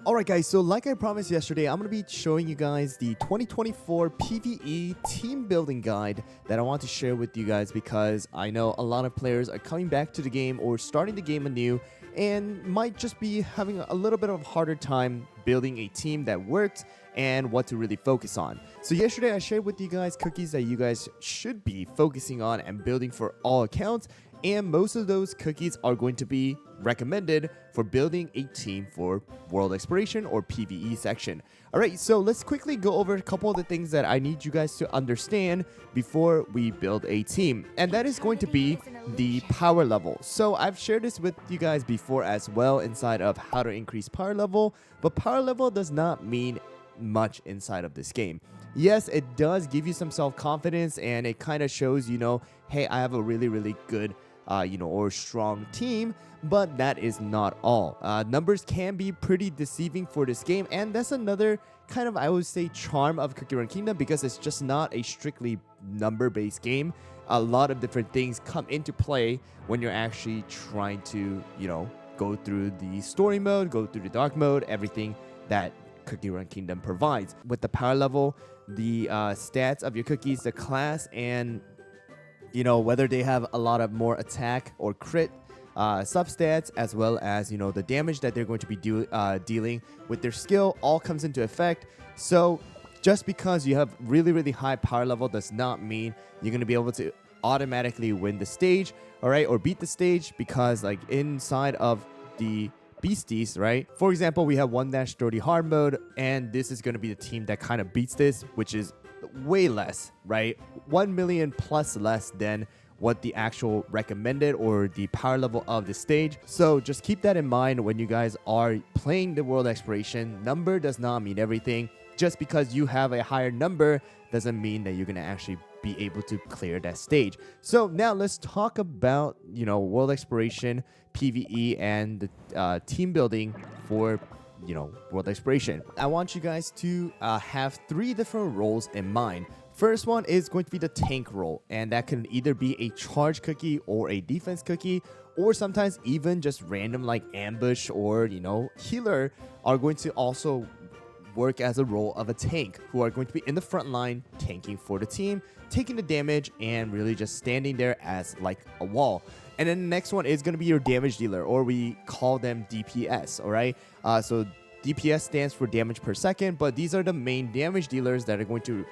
Alright guys, so like I promised yesterday, I'm going to be showing you guys the 2024 PvE team building guide that I want to share with you guys because I know a lot of players are coming back to the game or starting the game anew and might just be having a little bit of a harder time building a team that works and what to really focus on. So yesterday I shared with you guys cookies that you guys should be focusing on and building for all accounts, and most of those cookies are going to be recommended for building a team for World Exploration or PvE section. Alright, so let's quickly go over a couple of the things that I need you guys to understand before we build a team. And that is going to be the power level. So I've shared this with you guys before as well inside of how to increase power level, but power level does not mean much inside of this game. Yes, it does give you some self-confidence and it kind of shows, hey, I have a really good or strong team, but that is not all. Numbers can be pretty deceiving for this game, and that's another kind of, I would say, charm of Cookie Run Kingdom because it's just not a strictly number-based game. A lot of different things come into play when you're actually trying to, go through the story mode, go through the dark mode, everything that Cookie Run Kingdom provides. With the power level, the stats of your cookies, the class, and whether they have a lot of more attack or crit substats, as well as the damage that they're going to be dealing with their skill, all comes into effect. So just because you have really high power level does not mean you're going to be able to automatically win the stage, all right, or beat the stage, because like inside of the beasties, right? For example, we have 1-30 hard mode, and this is going to be the team that kind of beats this, which is way less, right? 1 million plus less than what the actual recommended or the power level of the stage. So just keep that in mind when you guys are playing the world exploration. Number does not mean everything. Just because you have a higher number doesn't mean that you're going to actually be able to clear that stage. So now let's talk about, world exploration, PvE, and the team building for world exploration. I want you guys to have 3 different roles in mind. First one is going to be the tank role, and that can either be a charge cookie or a defense cookie, or sometimes even just random like ambush or healer are going to also work as a role of a tank, who are going to be in the front line tanking for the team, taking the damage and really just standing there as like a wall. And then the next one is going to be your damage dealer, or we call them DPS, all right? So DPS stands for damage per second, but these are the main damage dealers that are going to,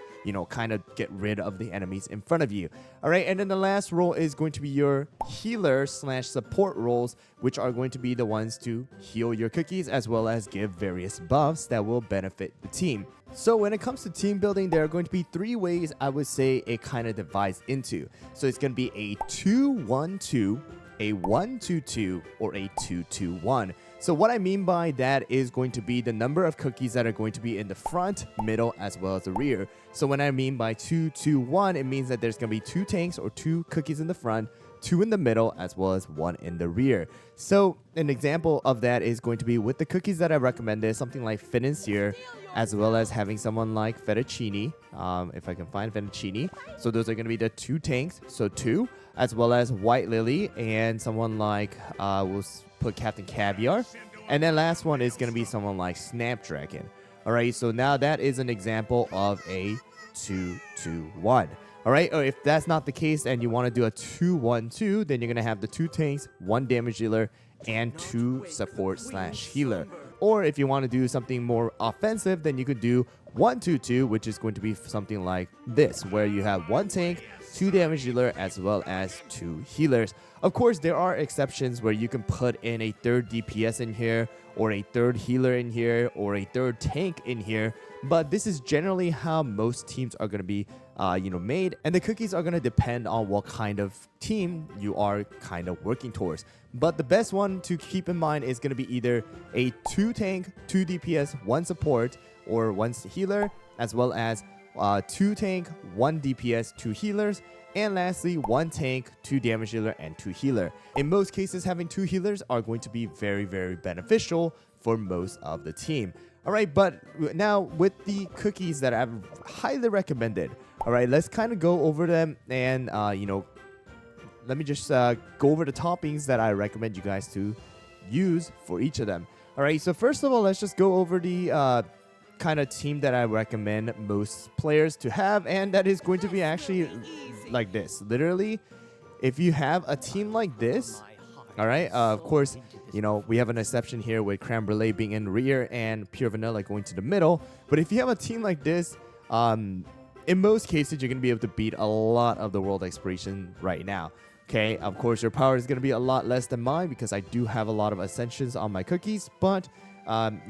kind of get rid of the enemies in front of you. All right, and then the last role is going to be your healer/support roles, which are going to be the ones to heal your cookies as well as give various buffs that will benefit the team. So when it comes to team building, there are going to be 3 ways I would say it kind of divides into. So it's going to be a 2-1-2, a 1-2-2, or a 2-2-1. So what I mean by that is going to be the number of cookies that are going to be in the front, middle, as well as the rear. So when I mean by 2-2-1, it means that there's going to be 2 tanks or 2 cookies in the front, 2 in the middle, as well as 1 in the rear. So an example of that is going to be with the cookies that I recommended, something like Financier, as well as having someone like Fettuccine, if I can find Fettuccine. So those are going to be the 2 tanks, so 2, as well as White Lily and someone like, we'll put Captain Caviar. And then last one is going to be someone like Snapdragon. All right, so now that is an example of a 2-2-1. All right, or if that's not the case and you want to do a 2-1-2, then you're going to have the 2 tanks, 1 damage dealer, and 2 support/healer. Or if you want to do something more offensive, then you could do 1-2-2, which is going to be something like this, where you have 1 tank, 2 damage dealer, as well as 2 healers. Of course, there are exceptions where you can put in a 3rd DPS in here, or a 3rd healer in here, or a 3rd tank in here. But this is generally how most teams are going to be made, and the cookies are going to depend on what kind of team you are kind of working towards. But the best one to keep in mind is going to be either a 2 tank, 2 DPS, 1 support, or 1 healer, as well as 2 tank, 1 DPS, 2 healers, and lastly 1 tank, 2 damage dealer, and 2 healer. In most cases, having 2 healers are going to be very beneficial for most of the team. All right, but now with the cookies that I've highly recommended, all right, let's kind of go over them and, let me just go over the toppings that I recommend you guys to use for each of them. All right, so first of all, let's just go over the kind of team that I recommend most players to have, and that is going to be actually like this. Literally, if you have a team like this, all right, of course, you know, we have an exception here with Creme Brulee being in rear and Pure Vanilla going to the middle. But if you have a team like this, in most cases, you're going to be able to beat a lot of the world exploration right now. Okay, of course, your power is going to be a lot less than mine because I do have a lot of ascensions on my cookies, but,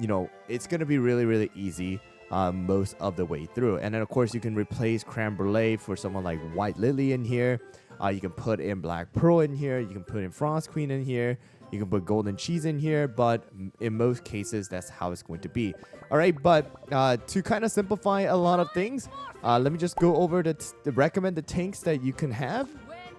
you know, it's going to be really, really easy most of the way through. And then, of course, you can replace Creme Brulee for someone like White Lily in here. You can put in Black Pearl in here. You can put in Frost Queen in here. You can put Golden Cheese in here. But in most cases, that's how it's going to be. All right, but to kind of simplify a lot of things, let me just go over the recommended tanks that you can have.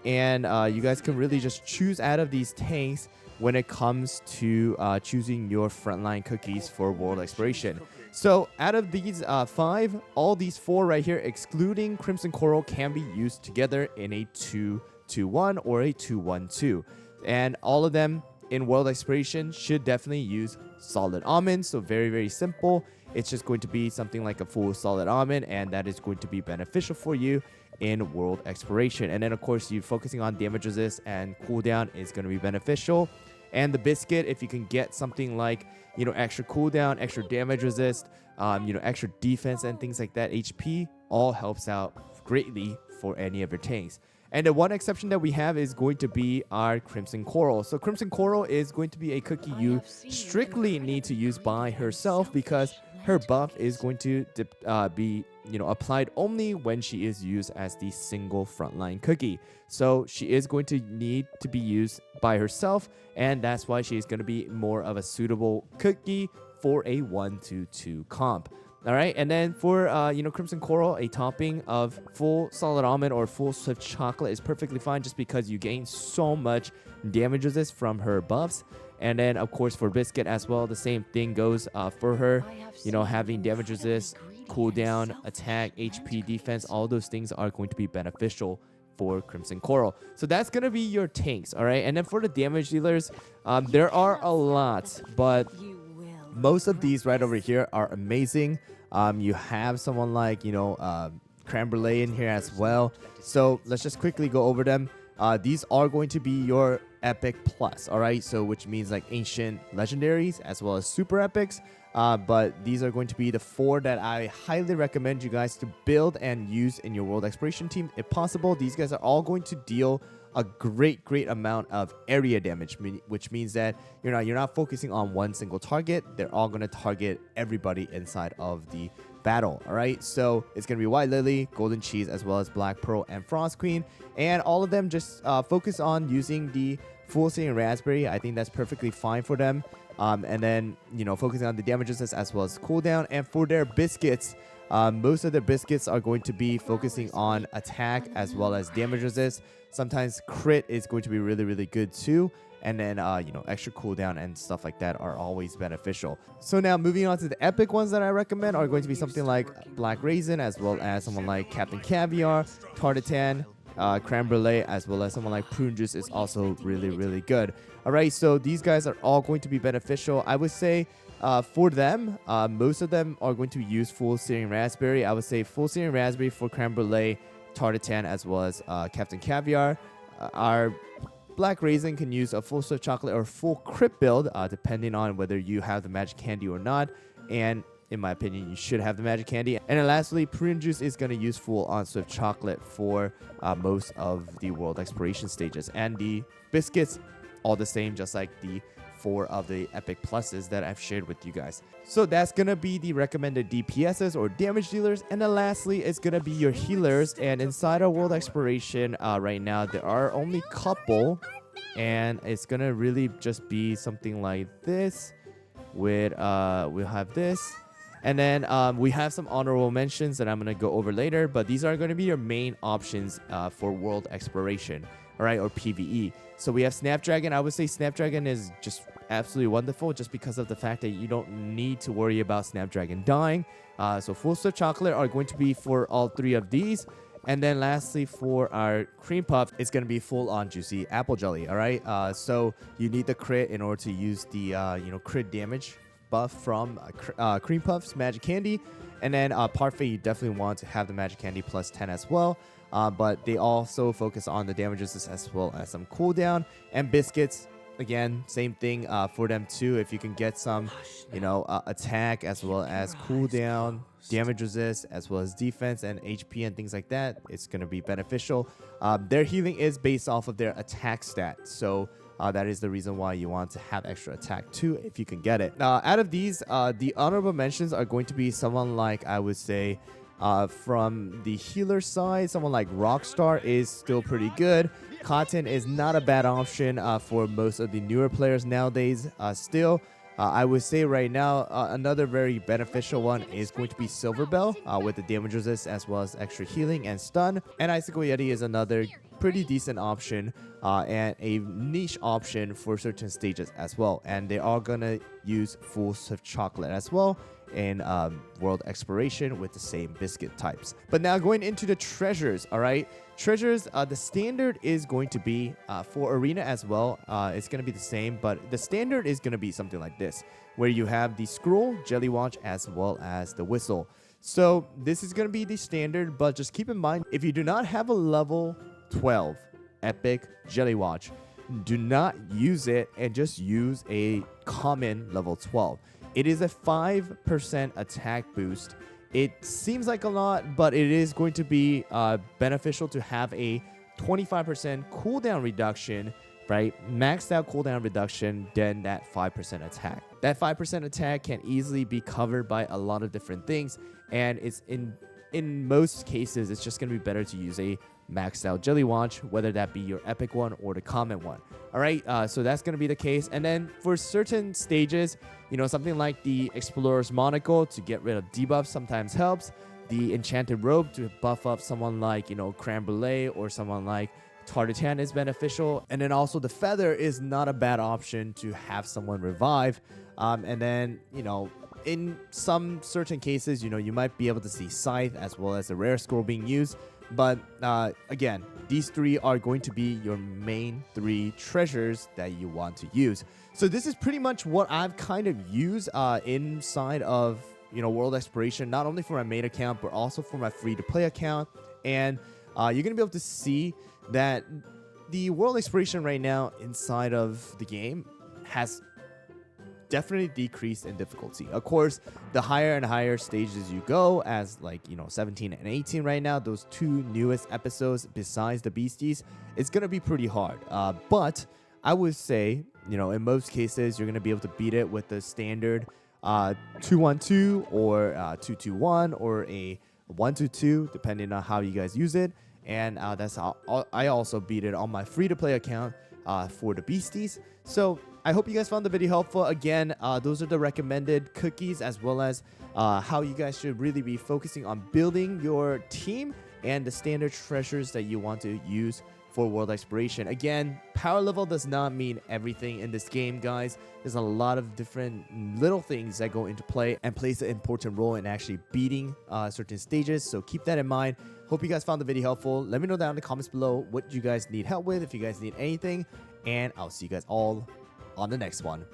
And you guys can really just choose out of these tanks when it comes to choosing your frontline cookies for world exploration. So out of these 5, all these 4 right here, excluding Crimson Coral, can be used together in a 2-2-1 or a 2-1-2. And all of them in world exploration should definitely use solid almond. So very, very simple. It's just going to be something like a full solid almond, and that is going to be beneficial for you in world exploration. And then, of course, you focusing on damage resist and cooldown is going to be beneficial. And the biscuit, if you can get something like, you know, extra cooldown, extra damage resist, you know, extra defense and things like that, HP, all helps out greatly for any of your tanks. And the one exception that we have is going to be our Crimson Coral. So Crimson Coral is going to be a cookie you strictly need to use by herself because her buff is going to be, you know, applied only when she is used as the single frontline cookie. So she is going to need to be used by herself, and that's why she is going to be more of a suitable cookie for a 1-2-2 comp. All right, and then for you know, Crimson Coral, a topping of full solid almond or full swift chocolate is perfectly fine, just because you gain so much damage resist from her buffs. And then, of course, for biscuit as well, the same thing goes for her. You know, having damage resist, cooldown, attack, HP, defense, all those things are going to be beneficial for Crimson Coral. So that's going to be your tanks, all right? And then for the damage dealers, there are a lot, but most of these right over here are amazing. You have someone like, you know, Creme Brulee in here as well. So let's just quickly go over them. These are going to be your epic plus, all right? So which means like ancient legendaries as well as super epics. But these are going to be the 4 that I highly recommend you guys to build and use in your world exploration team if possible. These guys are all going to deal a great amount of area damage, which means that you're not focusing on one single target. They're all going to target everybody inside of the battle. All right, so it's going to be White Lily, Golden Cheese, as well as Black Pearl and Frost Queen, and all of them just focus on using the Full Searing Raspberry. I think that's perfectly fine for them. And then, you know, focusing on the damages as well as cooldown. And for their biscuits, most of their biscuits are going to be focusing on attack as well as damage resist. Sometimes crit is going to be really good too. And then, you know, extra cooldown and stuff like that are always beneficial. So now moving on to the epic ones that I recommend are going to be something like Black Raisin, as well as someone like Captain Caviar, Tartatan, Creme Brulee, as well as someone like Prune Juice is also really good. All right, so these guys are all going to be beneficial. I would say for them, most of them are going to use Full Searing Raspberry. I would say Full Searing Raspberry for Creme Brulee, Tartatan, as well as Captain Caviar. Our Black Raisin can use a full swift chocolate or full crit build, depending on whether you have the magic candy or not. And in my opinion, you should have the magic candy. And then lastly, Prune Juice is going to use full on swift chocolate for most of the world exploration stages. And the biscuits, all the same, just like the 4 of the epic pluses that I've shared with you guys. So that's going to be the recommended DPSs or damage dealers. And then lastly, it's going to be your healers. And inside our world exploration right now, there are only a couple. And it's going to really just be something like this. With we'll have this. And then we have some honorable mentions that I'm going to go over later. But these are going to be your main options for world exploration. All right, or PvE. So we have Snapdragon. I would say Snapdragon is just absolutely wonderful just because of the fact that you don't need to worry about Snapdragon dying. So Full Swift Chocolate are going to be for all 3 of these. And then lastly, for our cream puff, it's going to be full on juicy apple jelly. All right. So you need the crit in order to use the crit damage buff from cream puffs magic candy. And then parfait, you definitely want to have the magic candy plus 10 as well. But they also focus on the damages as well as some cooldown. And biscuits, again, same thing for them too. If you can get some, attack as well as cooldown, damage resist, as well as defense and HP and things like that, it's going to be beneficial. Their healing is based off of their attack stat. So that is the reason why you want to have extra attack too, if you can get it. Out of these, the honorable mentions are going to be someone like, I would say, from the healer side, someone like Rockstar is still pretty good. Cotton is not a bad option for most of the newer players nowadays. I would say right now, another very beneficial one is going to be Silver Bell with the damage resist as well as extra healing and stun. And Icicle Yeti is another pretty decent option and a niche option for certain stages as well. And they are going to use Full Swift Chocolate as well in World Exploration with the same biscuit types. But now going into the treasures, all right? Treasures, the standard is going to be, for Arena as well, it's going to be the same, but the standard is going to be something like this, where you have the scroll, jelly watch, as well as the whistle. So this is going to be the standard, but just keep in mind, if you do not have a level 12 epic jelly watch, do not use it and just use a common level 12. It is a 5% attack boost. It seems like a lot, but it is going to be beneficial to have a 25% cooldown reduction, right? Maxed out cooldown reduction, then that 5% attack. That 5% attack can easily be covered by a lot of different things, and it's in most cases, it's just going to be better to use a maxed out jelly watch, whether that be your epic one or the common one. All right, so that's going to be the case. And then for certain stages, something like the Explorer's Monocle to get rid of debuffs sometimes helps. The Enchanted Robe to buff up someone like, Creme Brulee or someone like Tartatan is beneficial. And then also the Feather is not a bad option to have someone revive. And then, in some certain cases, you might be able to see Scythe as well as the Rare Scroll being used. But again, these three are going to be your main three treasures that you want to use. So this is pretty much what I've kind of used inside of World Exploration, not only for my main account, but also for my free-to-play account. And you're going to be able to see that the World Exploration right now inside of the game has definitely decreased in difficulty. Of course, the higher and higher stages you go, as 17 and 18 right now, those two newest episodes besides the beasties, it's gonna be pretty hard. But I would say, in most cases, you're gonna be able to beat it with the standard 2-1-2 or 2-2-1 or a 1-2-2, depending on how you guys use it. And that's how I also beat it on my free-to-play account for the beasties. So I hope you guys found the video helpful. Again, those are the recommended cookies as well as how you guys should really be focusing on building your team and the standard treasures that you want to use for World Exploration. Again, power level does not mean everything in this game, guys. There's a lot of different little things that go into play and plays an important role in actually beating certain stages. So keep that in mind. Hope you guys found the video helpful. Let me know down in the comments below what you guys need help with, if you guys need anything. And I'll see you guys all on the next one.